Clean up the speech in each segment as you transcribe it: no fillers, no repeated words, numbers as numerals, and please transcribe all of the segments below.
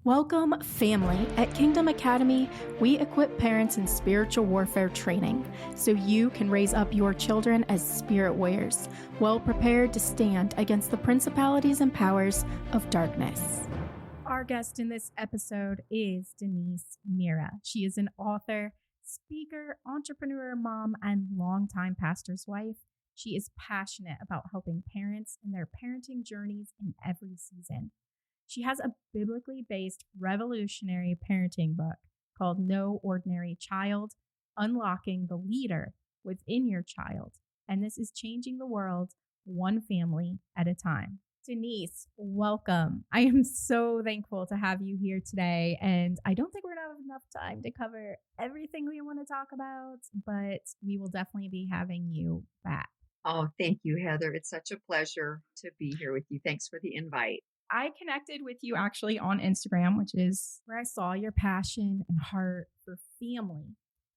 Welcome, family. At Kingdom Academy, we equip parents in spiritual warfare training so you can raise up your children as spirit warriors, well prepared to stand against the principalities and powers of darkness. Our guest in this episode is Denise Mira. She is an author, speaker, entrepreneur, mom, and longtime pastor's wife. She is passionate about helping parents in their parenting journeys in every season. She has a biblically based revolutionary parenting book called No Ordinary Child, Unlocking the Leader Within Your Child. And this is changing the world one family at a time. Denise, welcome. I am so thankful to have you here today. And I don't think we're going to have enough time to cover everything we want to talk about, but we will definitely be having you back. Oh, thank you, Heather. It's such a pleasure to be here with you. Thanks for the invite. I connected with you actually on Instagram, which is where I saw your passion and heart for family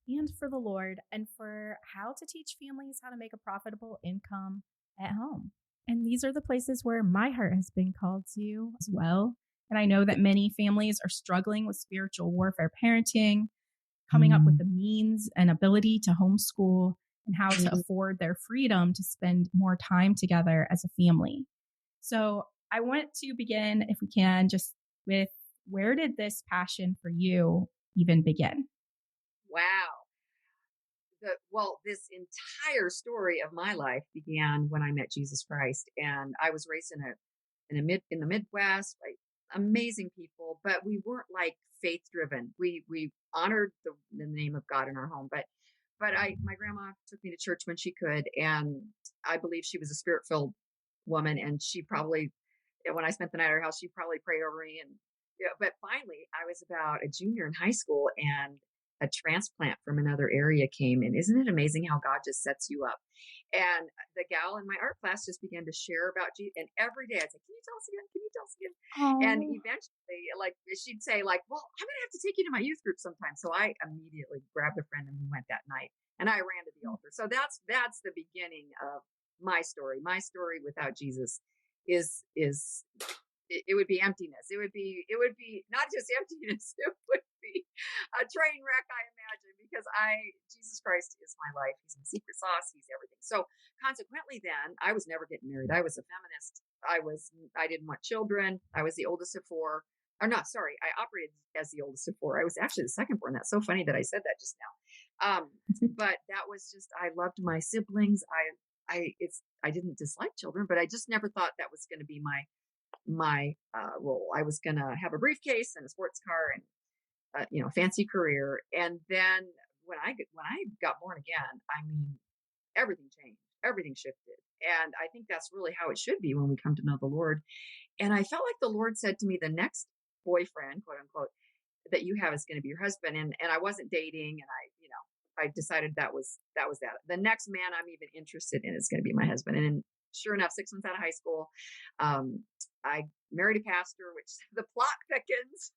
and for the Lord and for how to teach families how to make a profitable income at home. And these are the places where my heart has been called to as well. And I know that many families are struggling with spiritual warfare parenting, coming up with the means and ability to homeschool and how to afford their freedom to spend more time together as a family. So I want to begin, if we can, just with where did this passion for you even begin? Wow. This entire story of my life began when I met Jesus Christ, and I was raised in the Midwest, like amazing people, but we weren't like faith driven. We honored the name of God in our home, but my grandma took me to church when she could, and I believe she was a spirit filled woman, and she probably. When I spent the night at her house, she probably prayed over me. But finally, I was about a junior in high school and a transplant from another area came. And isn't it amazing how God just sets you up? And the gal in my art class just began to share about Jesus. And every day I'd say, can you tell us again? Can you tell us again? Oh. And eventually, she'd say well, I'm going to have to take you to my youth group sometime. So I immediately grabbed a friend and we went that night and I ran to the altar. So that's the beginning of my story. My story without Jesus it would be emptiness. It would be not just emptiness. It would be a train wreck, I imagine, because Jesus Christ is my life. He's my secret sauce. He's everything. So consequently, then I was never getting married. I was a feminist. I didn't want children. I was the oldest of four. Or not, sorry, I operated as the oldest of four. I was actually the second born. That's so funny that I said that just now. But that was just, I loved my siblings. I didn't dislike children, but I just never thought that was going to be my role. I was going to have a briefcase and a sports car and fancy career. And then when I got born again, I mean, everything changed, everything shifted, and I think that's really how it should be when we come to know the Lord. And I felt like the Lord said to me, the next boyfriend, quote unquote, that you have is going to be your husband. And I wasn't dating, and I decided that was that. The next man I'm even interested in is going to be my husband. And sure enough, 6 months out of high school, I married a pastor, which the plot thickens.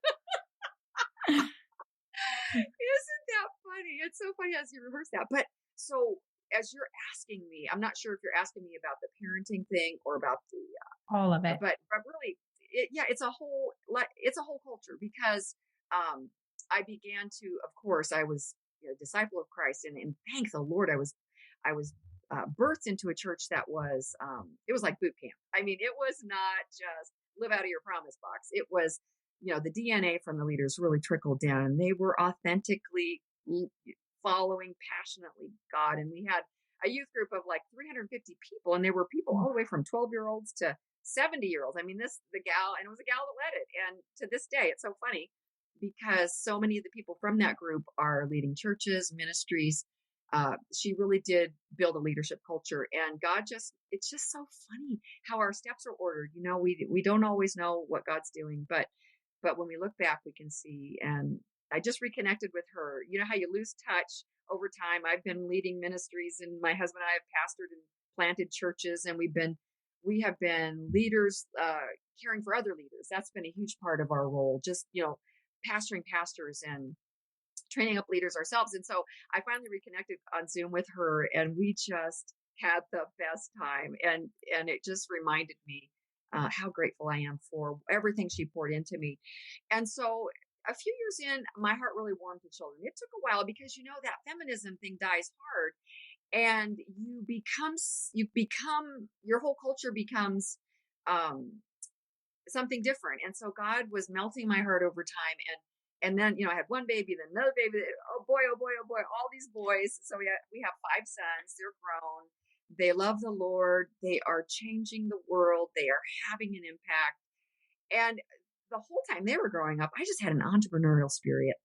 Isn't that funny? It's so funny as you rehearse that. But so as you're asking me, I'm not sure if you're asking me about the parenting thing or about the all of it, but really, it's a whole culture because I began to, of course, I was a disciple of Christ, and thank the Lord, I was birthed into a church that was it was like boot camp. I mean, it was not just live out of your promise box. It was, the DNA from the leaders really trickled down, and they were authentically following passionately God. And we had a youth group of like 350 people, and there were people all the way from 12-year-olds to 70-year-olds. I mean, it was a gal that led it. And to this day, it's so funny because so many of the people from that group are leading churches, ministries. She really did build a leadership culture, and it's just so funny how our steps are ordered. We don't always know what God's doing, but when we look back, we can see. And I just reconnected with her. You know how you lose touch over time. I've been leading ministries, and my husband and I have pastored and planted churches, and we have been leaders, caring for other leaders. That's been a huge part of our role. Just, pastoring pastors and training up leaders ourselves. And so I finally reconnected on Zoom with her, and we just had the best time. And it just reminded me how grateful I am for everything she poured into me. And so a few years in, my heart really warmed to children. It took a while because that feminism thing dies hard, and you become your whole culture becomes um, something different. And so God was melting my heart over time. And then, I had one baby, then another baby. Oh boy, oh boy, oh boy, all these boys. So we have 5 sons. They're grown. They love the Lord. They are changing the world. They are having an impact. And the whole time they were growing up, I just had an entrepreneurial spirit.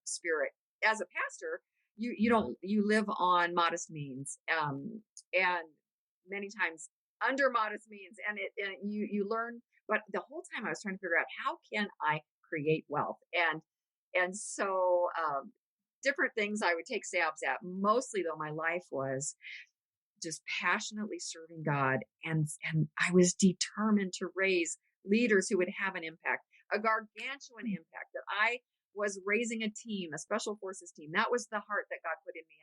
As a pastor, you live on modest means, and many times under modest means, and you learn. But the whole time I was trying to figure out, how can I create wealth, and so different things I would take stabs at. Mostly though, my life was just passionately serving God, and I was determined to raise leaders who would have an impact, a gargantuan impact. That I was raising a team, a special forces team. That was the heart that God put in me,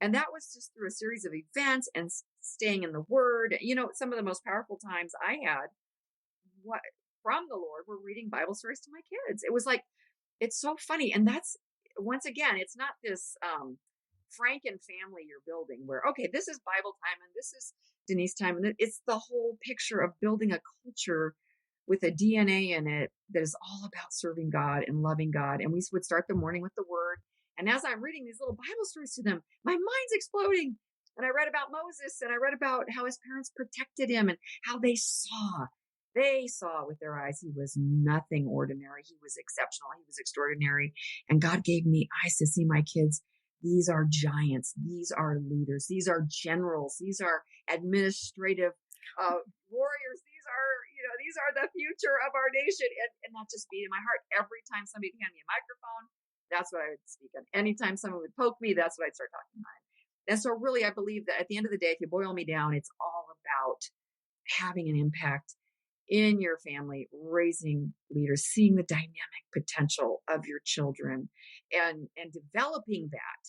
and that was just through a series of events and staying in the Word. Some of the most powerful times I had what from the Lord were reading Bible stories to my kids. It was like, it's so funny, and that's, once again, it's not this Franken family you're building where, okay, this is Bible time and this is Denise time. And it's the whole picture of building a culture with a DNA in it that is all about serving God and loving God. And we would start the morning with the Word. And as I'm reading these little Bible stories to them, my mind's exploding. And I read about Moses, and I read about how his parents protected him, and how they saw with their eyes he was nothing ordinary. He was exceptional. He was extraordinary. And God gave me eyes to see my kids. These are giants. These are leaders. These are generals. These are administrative warriors. These are the future of our nation. And that just beat in my heart. Every time somebody would hand me a microphone, that's what I would speak on. Anytime someone would poke me, that's what I'd start talking about. And so really, I believe that at the end of the day, if you boil me down, it's all about having an impact in your family, raising leaders, seeing the dynamic potential of your children, and developing that,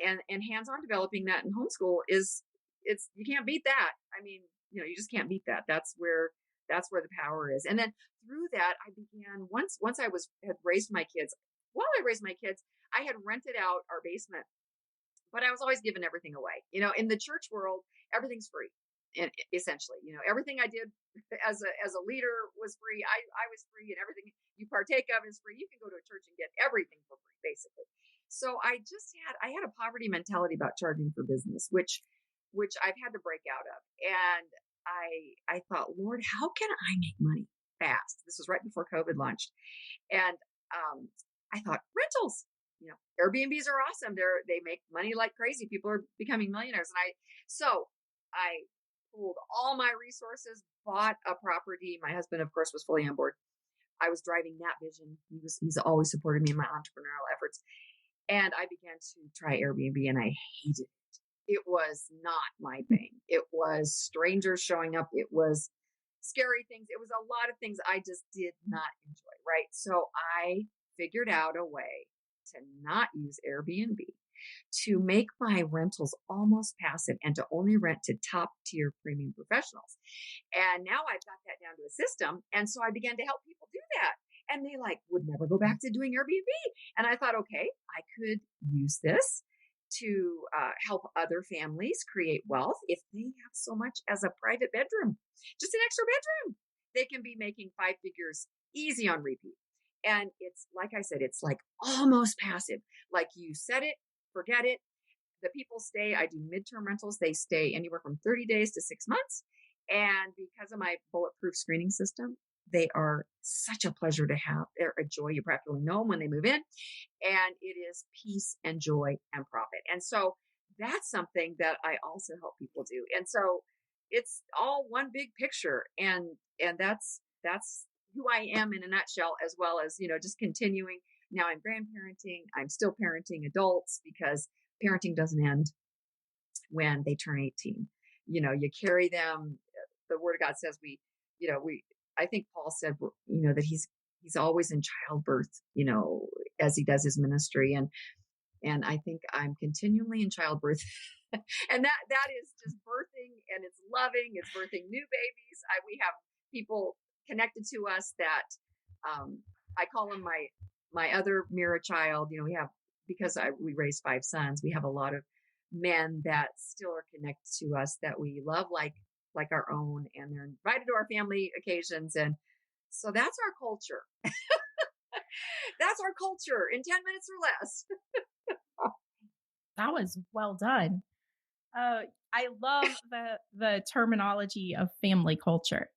and hands-on developing that in homeschool you can't beat that. I mean, you just can't beat that. That's where the power is. And then through that, I began, once I had raised my kids. While I raised my kids, I had rented out our basement, but I was always giving everything away. In the church world, everything's free. And essentially, everything I did as a leader was free. I was free, and everything you partake of is free. You can go to a church and get everything for free, basically. So I had a poverty mentality about charging for business, which I've had to break out of. And I thought, Lord, how can I make money fast? This was right before COVID launched. And I thought, rentals. Airbnbs are awesome. They make money like crazy. People are becoming millionaires. And I pulled all my resources, bought a property. My husband, of course, was fully on board. I was driving that vision. He's always supported me in my entrepreneurial efforts. And I began to try Airbnb, and I hated it. It was not my thing. It was strangers showing up. It was scary things. It was a lot of things I just did not enjoy, right? So I figured out a way to not use Airbnb, to make my rentals almost passive, and to only rent to top tier premium professionals. And now I've got that down to a system. And so I began to help people do that. And they would never go back to doing Airbnb. And I thought, okay, I could use this to help other families create wealth. If they have so much as a private bedroom, just an extra bedroom, they can be making 5 figures easy on repeat. And it's, like I said, it's almost passive. You set it, forget it. The people stay. I do midterm rentals. They stay anywhere from 30 days to 6 months. And because of my bulletproof screening system, they are such a pleasure to have. They're a joy. You practically know them when they move in. And it is peace and joy and profit. And so that's something that I also help people do. And so it's all one big picture. And that's who I am in a nutshell, as well as, just continuing. Now I'm grandparenting. I'm still parenting adults, because parenting doesn't end when they turn 18. You carry them. The Word of God says I think Paul said, that he's always in childbirth, as he does his ministry. And I think I'm continually in childbirth. And that is just birthing, and it's loving. It's birthing new babies. We have people connected to us that I call them my other Mira child. We have, because we raised 5 sons, we have a lot of men that still are connected to us that we love like our own, and they're invited to our family occasions. And so that's our culture. That's our culture in 10 minutes or less. That was well done. I love the terminology of family culture.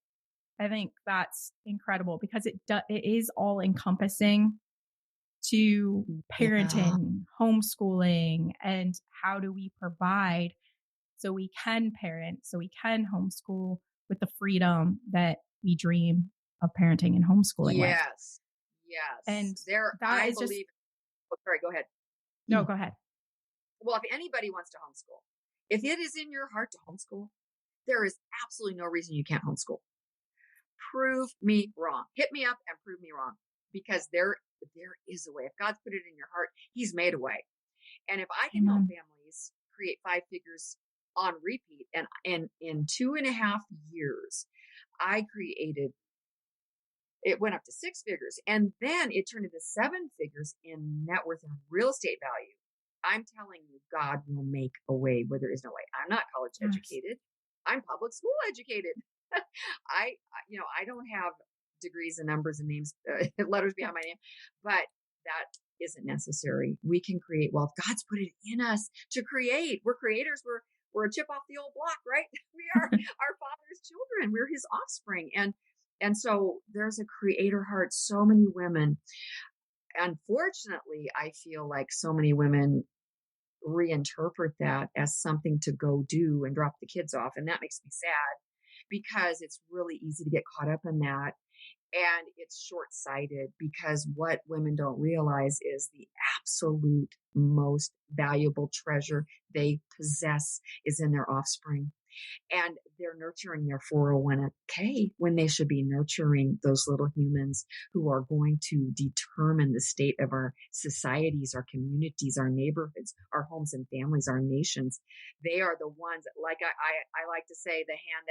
I think that's incredible because it is all encompassing to parenting, homeschooling, and how do we provide so we can parent, so we can homeschool with the freedom that we dream of parenting and homeschooling with. Yes. And I believe. Sorry, go ahead. No, go ahead. Well, if anybody wants to homeschool, if it is in your heart to homeschool, there is absolutely no reason you can't homeschool. Prove me wrong. Hit me up and prove me wrong, because there is a way. If God's put it in your heart, He's made a way. And if I can help families create 5 figures on repeat, and in 2.5 years, it went up to 6 figures, and then it turned into 7 figures in net worth and real estate value. I'm telling you, God will make a way where there is no way. I'm not college educated. I'm public school educated. I don't have degrees and numbers and names, letters behind my name, but that isn't necessary. We can create wealth. God's put it in us to create. We're creators. We're a chip off the old block, right? We are our Father's children. We're His offspring. And so there's a creator heart. So many women, unfortunately, I feel like so many women reinterpret that as something to go do and drop the kids off. And that makes me sad, because it's really easy to get caught up in that. And it's short-sighted, because what women don't realize is the absolute most valuable treasure they possess is in their offspring. And they're nurturing their 401k when they should be nurturing those little humans who are going to determine the state of our societies, our communities, our neighborhoods, our homes and families, our nations. They are the ones that, like I like to say, the hand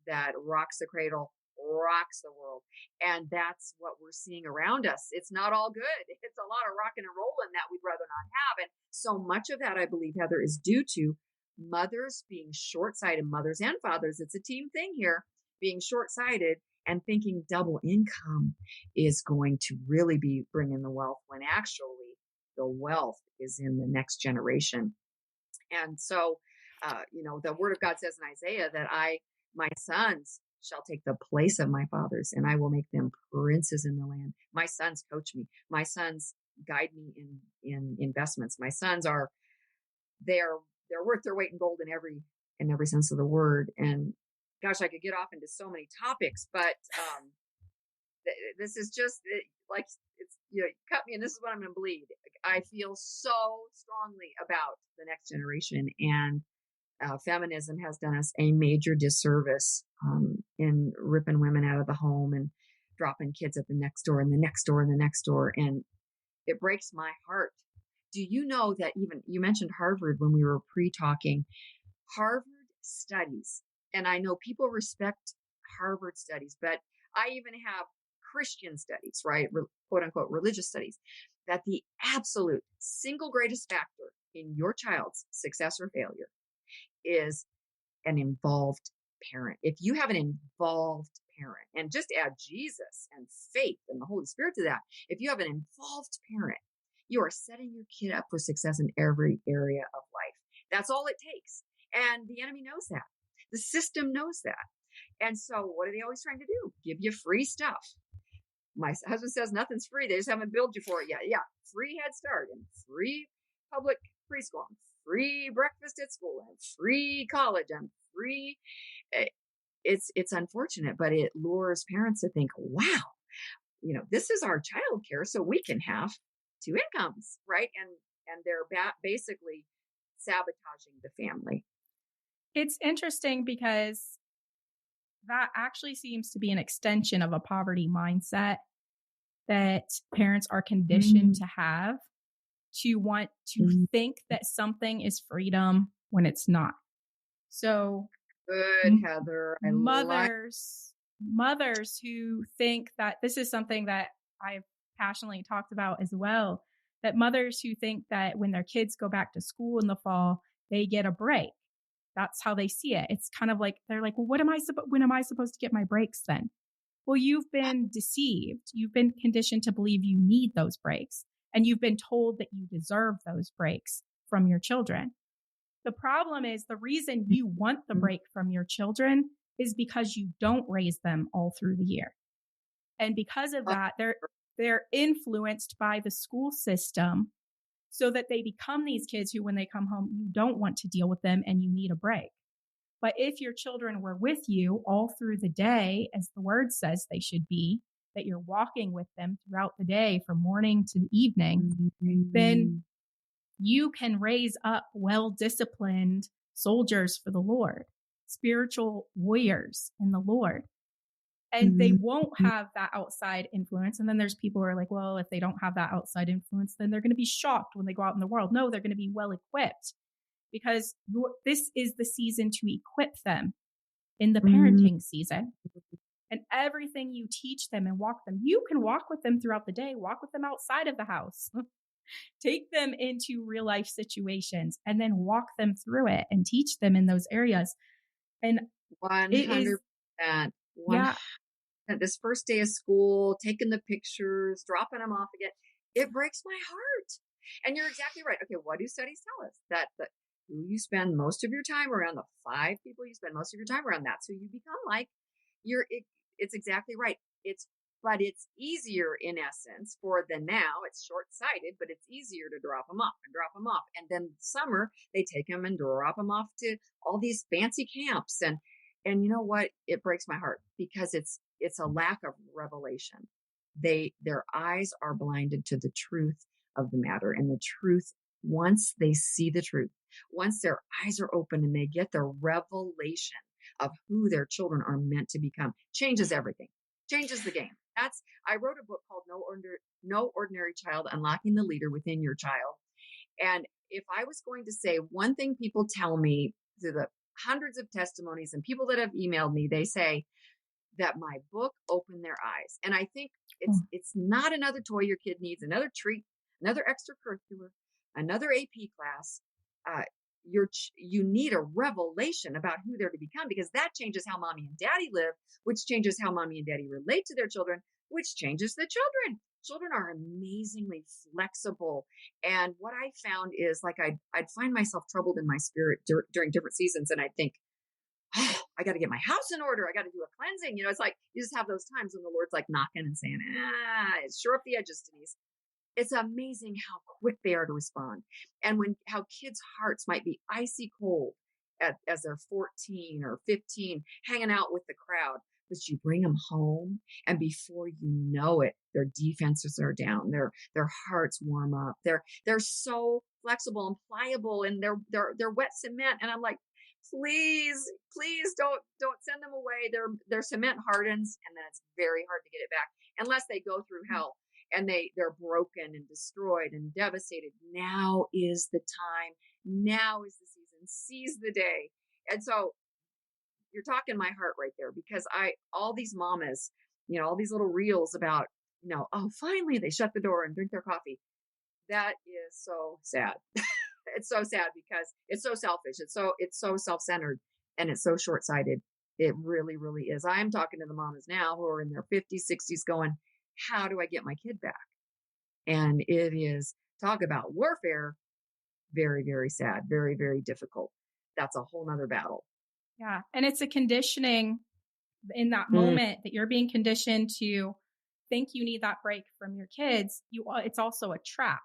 that rocks the cradle rocks the world. And that's what we're seeing around us. It's not all good. It's a lot of rocking and rolling that we'd rather not have. And so much of that, I believe, Heather, is due to mothers being short-sighted, mothers and fathers. It's a team thing here, being short-sighted and thinking double income is going to really be bringing the wealth, when actually the wealth is in the next generation. And so, the word of God says in Isaiah that my sons shall take the place of my fathers, and I will make them princes in the land. My sons coach me. My sons guide me in investments. My sons they're worth their weight in gold in every sense of the word. And gosh, I could get off into so many topics, but this is just like, it's, cut me and this is what I'm going to bleed. I feel so strongly about the next generation, and feminism has done us a major disservice in ripping women out of the home and dropping kids at the next door and the next door and the next door. And it breaks my heart. Do you know that even you mentioned Harvard when we were pre-talking, Harvard studies, and I know people respect Harvard studies, but I even have Christian studies, right? Quote unquote, religious studies, that the absolute single greatest factor in your child's success or failure is an involved parent. If you have an involved parent, and just add Jesus and faith and the Holy Spirit to that, if you have an involved parent, you are setting your kid up for success in every area of life. That's all it takes. And the enemy knows that. The system knows that. And so what are they always trying to do? Give you free stuff. My husband says nothing's free. They just haven't billed you for it yet. Yeah. Free Head Start and free public preschool and free breakfast at school and free college and free. It's unfortunate, but it lures parents to think, wow, this is our childcare, so we can have 2 incomes, right? And they're basically sabotaging the family. It's interesting because that actually seems to be an extension of a poverty mindset that parents are conditioned to have, to want to think that something is freedom when it's not. So good, Heather. mothers who think that this is something that I've passionately talked about as well, that mothers who think that when their kids go back to school in the fall, they get a break. That's how they see it. It's kind of like, they're like, well, when am I supposed to get my breaks then? Well, you've been deceived. You've been conditioned to believe you need those breaks, and you've been told that you deserve those breaks from your children. The problem is, the reason you want the break from your Mm-hmm. children is because you don't raise them all through the year. And because of that, they're influenced by the school system so that they become these kids who, when they come home, you don't want to deal with them and you need a break. But if your children were with you all through the day, as the word says they should be, that you're walking with them throughout the day from morning to evening, then you can raise up well-disciplined soldiers for the Lord, spiritual warriors in the Lord. And they won't have that outside influence. And then there's people who are like, well, if they don't have that outside influence, then they're going to be shocked when they go out in the world. No, they're going to be well equipped, because this is the season to equip them in the parenting season. And everything you teach them and walk them, you can walk with them throughout the day, walk with them outside of the house, take them into real life situations, and then walk them through it and teach them in those areas. And 100%. Yeah. This first day of school, taking the pictures, dropping them off again, it breaks my heart. And you're exactly right. Okay, what do studies tell us? That who you spend most of your time around, the 5 people you spend most of your time around, that's who you become like. It's exactly right. But it's easier in essence for the now. It's short-sighted, but it's easier to drop them off and drop them off. And then summer, they take them and drop them off to all these fancy camps. And you know what? It breaks my heart because it's a lack of revelation. Their eyes are blinded to the truth of the matter. And the truth, once they see the truth, once their eyes are open and they get the revelation of who their children are meant to become, changes everything, changes the game. I wrote a book called No Ordinary Child, Unlocking the Leader Within Your Child. And if I was going to say one thing people tell me through the hundreds of testimonies and people that have emailed me, they say that my book opened their eyes. And I think it's not another toy your kid needs, another treat, another extracurricular, another AP class. You need a revelation about who they're to become, because that changes how mommy and daddy live, which changes how mommy and daddy relate to their children, which changes the children. Children are amazingly flexible. And what I found is, like, I'd find myself troubled in my spirit during different seasons. And I'd think, oh, I got to get my house in order. I got to do a cleansing. It's like, you just have those times when the Lord's like knocking and saying, it's sure up the edges, Denise. It's amazing how quick they are to respond. And how kids' hearts might be icy cold as they're 14 or 15, hanging out with the crowd. But you bring them home, and before you know it, their defenses are down. Their hearts warm up. They're so flexible and pliable, and they're wet cement. And I'm like, please don't send them away. Their cement hardens, and then it's very hard to get it back unless they go through hell and they're broken and destroyed and devastated. Now is the time. Now is the season. Seize the day. And so you're talking my heart right there, because all these mamas, all these little reels about, oh, finally they shut the door and drink their coffee. That is so sad. It's so sad because it's so selfish. It's so self-centered, and it's so short-sighted. It really, really is. I am talking to the mamas now who are in their 50s, 60s going, how do I get my kid back? And it is, talk about warfare, very, very sad, very, very difficult. That's a whole nother battle. Yeah. And it's a conditioning in that moment that you're being conditioned to think you need that break from your kids. It's also a trap,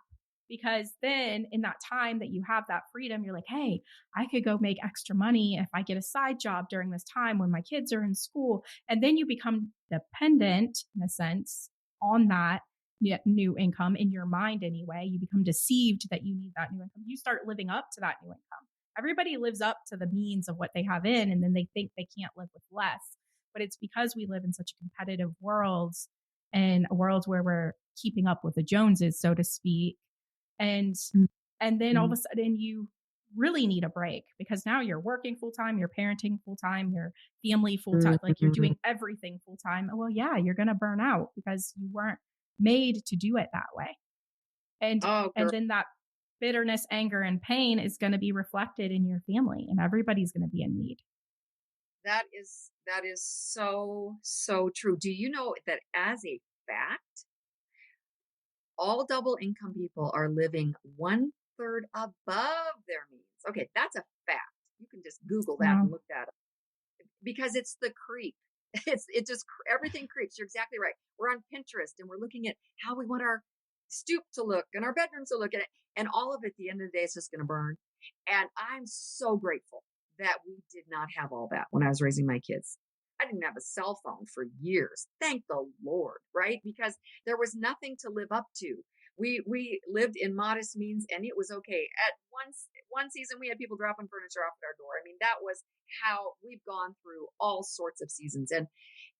because then in that time that you have that freedom, you're like, hey, I could go make extra money if I get a side job during this time when my kids are in school. And then you become dependent, in a sense, on that new income in your mind anyway. You become deceived that you need that new income. You start living up to that new income. Everybody lives up to the means of what they have in, and then they think they can't live with less. But it's because we live in such a competitive world, and a world where we're keeping up with the Joneses, so to speak. And then all of a sudden really need a break because now you're working full time, you're parenting full time, you're family full time, like you're Mhm. doing everything full time. Well, yeah, you're going to burn out because you weren't made to do it that way. And Oh, and girl, then that bitterness, anger, and pain is going to be reflected in your family, and everybody's going to be in need. that is so, so true. Do you know that as a fact, all double income people are living one third above their means? Okay, that's a fact. You can just Google that Wow. and look that up because it's the creep. Everything creeps. You're exactly right. We're on Pinterest and we're looking at how we want our stoop to look and our bedrooms to look at it. And all of it at the end of the day is just going to burn. And I'm so grateful that we did not have all that when I was raising my kids. I didn't have a cell phone for years. Thank the Lord, right? Because there was nothing to live up to. We lived in modest means and it was okay. At one season we had people dropping furniture off at our door. I mean, that was how we've gone through all sorts of seasons.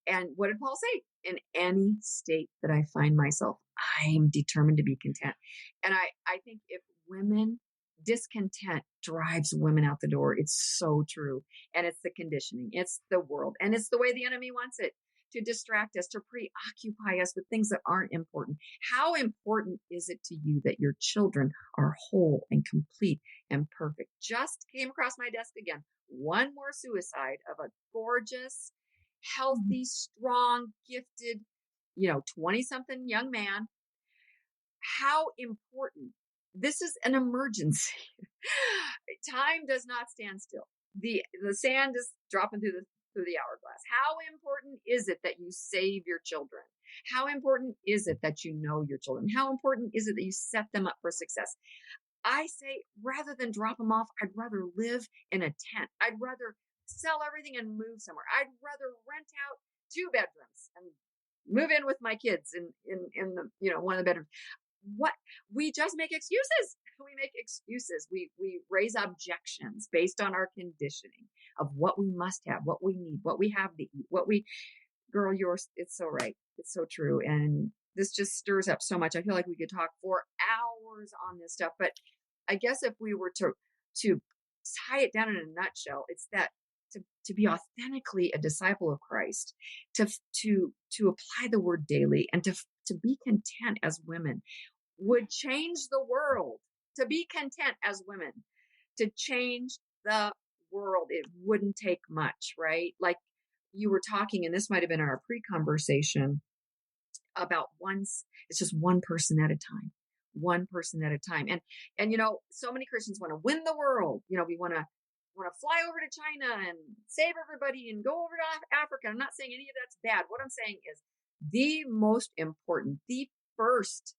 And what did Paul say? In any state that I find myself, I'm determined to be content. And I think if women, discontent drives women out the door. It's so true. And it's the conditioning, it's the world, and it's the way the enemy wants it to distract us, to preoccupy us with things that aren't important. How important is it to you that your children are whole and complete and perfect? Just came across my desk again. One more suicide of a gorgeous, healthy, strong, gifted, 20 something young man. How important. This is an emergency. Time does not stand still. The sand is dropping through the hourglass. How important is it that you save your children? How important is it that you know your children? How important is it that you set them up for success? I say, rather than drop them off, I'd rather live in a tent. I'd rather sell everything and move somewhere. I'd rather rent out 2 bedrooms and move in with my kids in the one of the bedrooms. What We just make excuses. We make excuses. We raise objections based on our conditioning of what we must have, what we need, what we have to eat, girl, yours, it's so right. It's so true. And this just stirs up so much. I feel like we could talk for hours on this stuff, but I guess if we were to tie it down in a nutshell, it's that to be authentically a disciple of Christ, to apply the word daily, and to be content as women would change the world. To be content as women, to change the world, it wouldn't take much, right? Like you were talking, and this might have been our pre-conversation about it's just one person at a time, one person at a time. And so many Christians want to win the world. We want to fly over to China and save everybody and go over to Africa. I'm not saying any of that's bad. What I'm saying is the most important, the first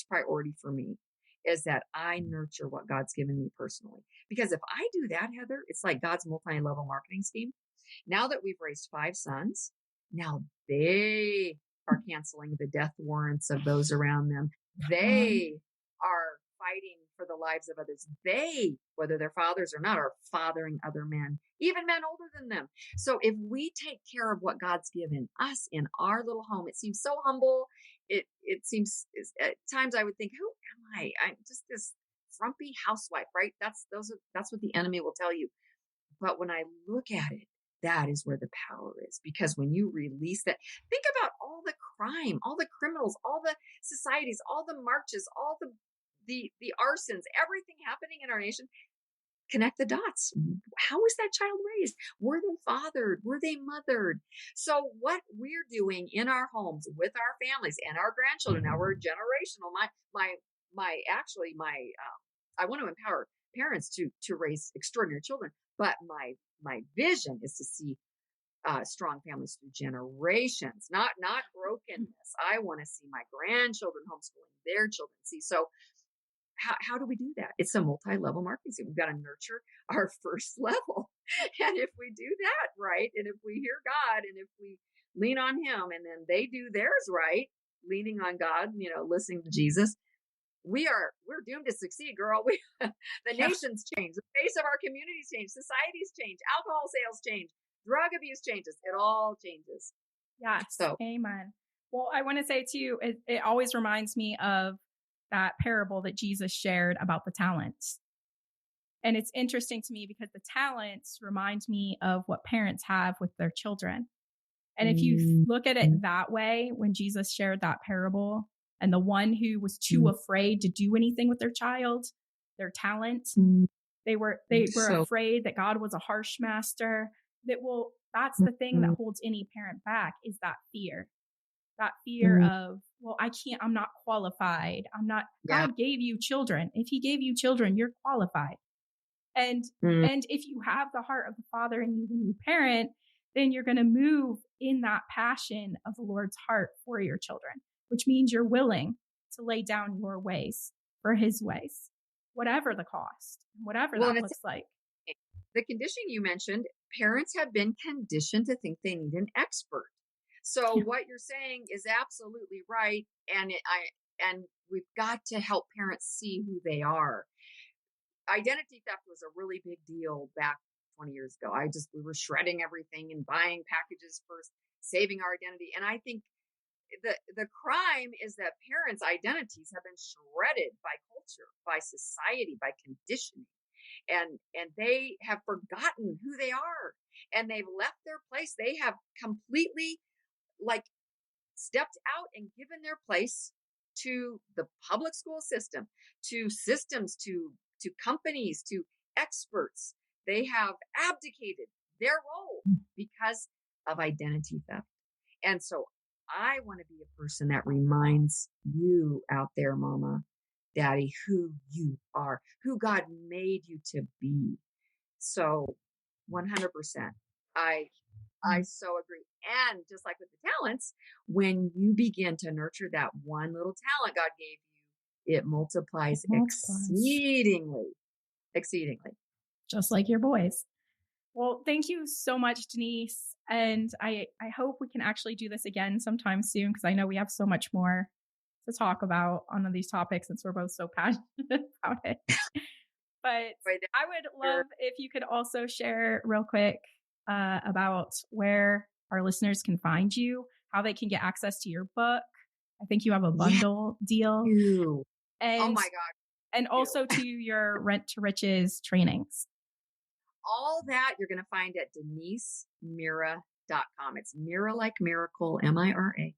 priority for me is that I nurture what God's given me personally. Because if I do that, Heather, it's like God's multi-level marketing scheme. Now that we've raised 5 sons, now they are canceling the death warrants of those around them. They are fighting for the lives of others. They, whether they're fathers or not, are fathering other men, even men older than them. So if we take care of what God's given us in our little home, it seems so humble. It seems at times I would think, who am I? I'm just this frumpy housewife, right? That's what the enemy will tell you. But when I look at it, that is where the power is. Because when you release that, think about all the crime, all the criminals, all the societies, all the marches, all the arsons, everything happening in our nation. Connect the dots. How was that child raised? Were they fathered? Were they mothered? So what we're doing in our homes with our families and our grandchildren, now we're generational. I want to empower parents to raise extraordinary children, but my vision is to see strong families through generations, not brokenness. I want to see my grandchildren homeschooling their children. See, so how do we do that? It's a multi-level marketing scheme. We've got to nurture our first level. And if we do that right, and if we hear God, and if we lean on him, and then they do theirs right, leaning on God, listening to Jesus, we're doomed to succeed, girl. The nations change, the face of our communities change, societies change, alcohol sales change, drug abuse changes. It all changes. Yes. So, amen. Well, I want to say to you, it always reminds me of that parable that Jesus shared about the talents. And it's interesting to me because the talents remind me of what parents have with their children. And if you look at it that way, when Jesus shared that parable, and the one who was too afraid to do anything with their child, their talent, they were afraid that God was a harsh master. That's the thing that holds any parent back, is that fear of, well, I'm not qualified. God gave you children. If he gave you children, you're qualified. And if you have the heart of the Father in you when you parent, then you're going to move in that passion of the Lord's heart for your children, which means you're willing to lay down your ways for his ways, whatever the cost, whatever that looks like. The conditioning you mentioned, parents have been conditioned to think they need an expert. So what you're saying is absolutely right. And we've got to help parents see who they are. Identity theft was a really big deal back 20 years ago. We were shredding everything and buying packages for saving our identity. And I think the crime is that parents' identities have been shredded by culture, by society, by conditioning. And they have forgotten who they are, and they've left their place. They have completely stepped out and given their place to the public school system, to systems, to companies, to experts. They have abdicated their role because of identity theft. And so I want to be a person that reminds you out there, Mama, Daddy, who you are, who God made you to be. So 100%. I so agree. And just like with the talents, when you begin to nurture that one little talent God gave you, it multiplies exceedingly. Just like your boys. Well, thank you so much, Denise. And I hope we can actually do this again sometime soon, because I know we have so much more to talk about on these topics since we're both so passionate about it. But I would love if you could also share real quick about where our listeners can find you, how they can get access to your book. I think you have a bundle deal. And, oh my God. And also to your Rent to Riches trainings. All that you're going to find at DeniseMira.com. It's Mira like miracle, MIRA.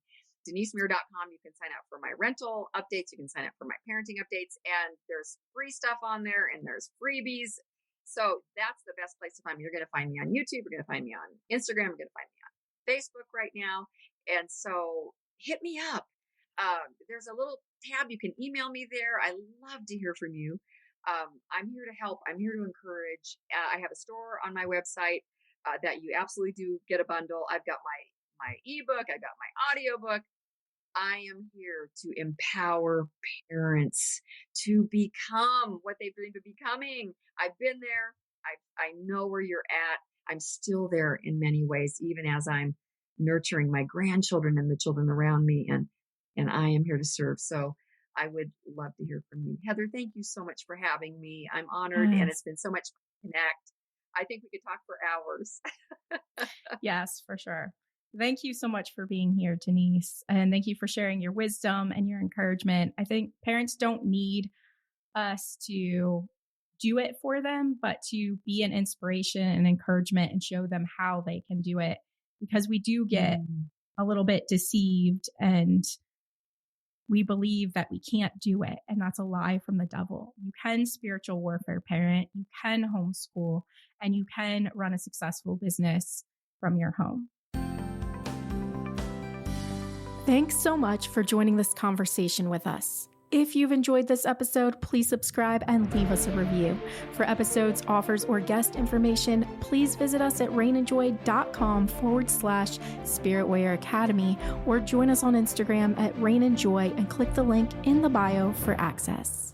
DeniseMira.com. You can sign up for my rental updates. You can sign up for my parenting updates. And there's free stuff on there, and there's freebies. So that's the best place to find me. You're going to find me on YouTube. You're going to find me on Instagram. You're going to find me on Facebook right now. And so hit me up. There's a little tab. You can email me there. I love to hear from you. I'm here to help. I'm here to encourage. I have a store on my website that you absolutely do get a bundle. I've got my ebook. I've got my audiobook. I am here to empower parents to become what they've dreamed of becoming. I've been there. I know where you're at. I'm still there in many ways, even as I'm nurturing my grandchildren and the children around me. And I am here to serve. So I would love to hear from you. Heather, thank you so much for having me. I'm honored, and it's been so much fun to connect. I think we could talk for hours. Yes, for sure. Thank you so much for being here, Denise. And thank you for sharing your wisdom and your encouragement. I think parents don't need us to do it for them, but to be an inspiration and encouragement and show them how they can do it, because we do get a little bit deceived and we believe that we can't do it. And that's a lie from the devil. You can spiritual warfare parent, you can homeschool, and you can run a successful business from your home. Thanks so much for joining this conversation with us. If you've enjoyed this episode, please subscribe and leave us a review. For episodes, offers, or guest information, please visit us at rainandjoy.com/Spirit Warrior Academy, or join us on Instagram at rainandjoy and click the link in the bio for access.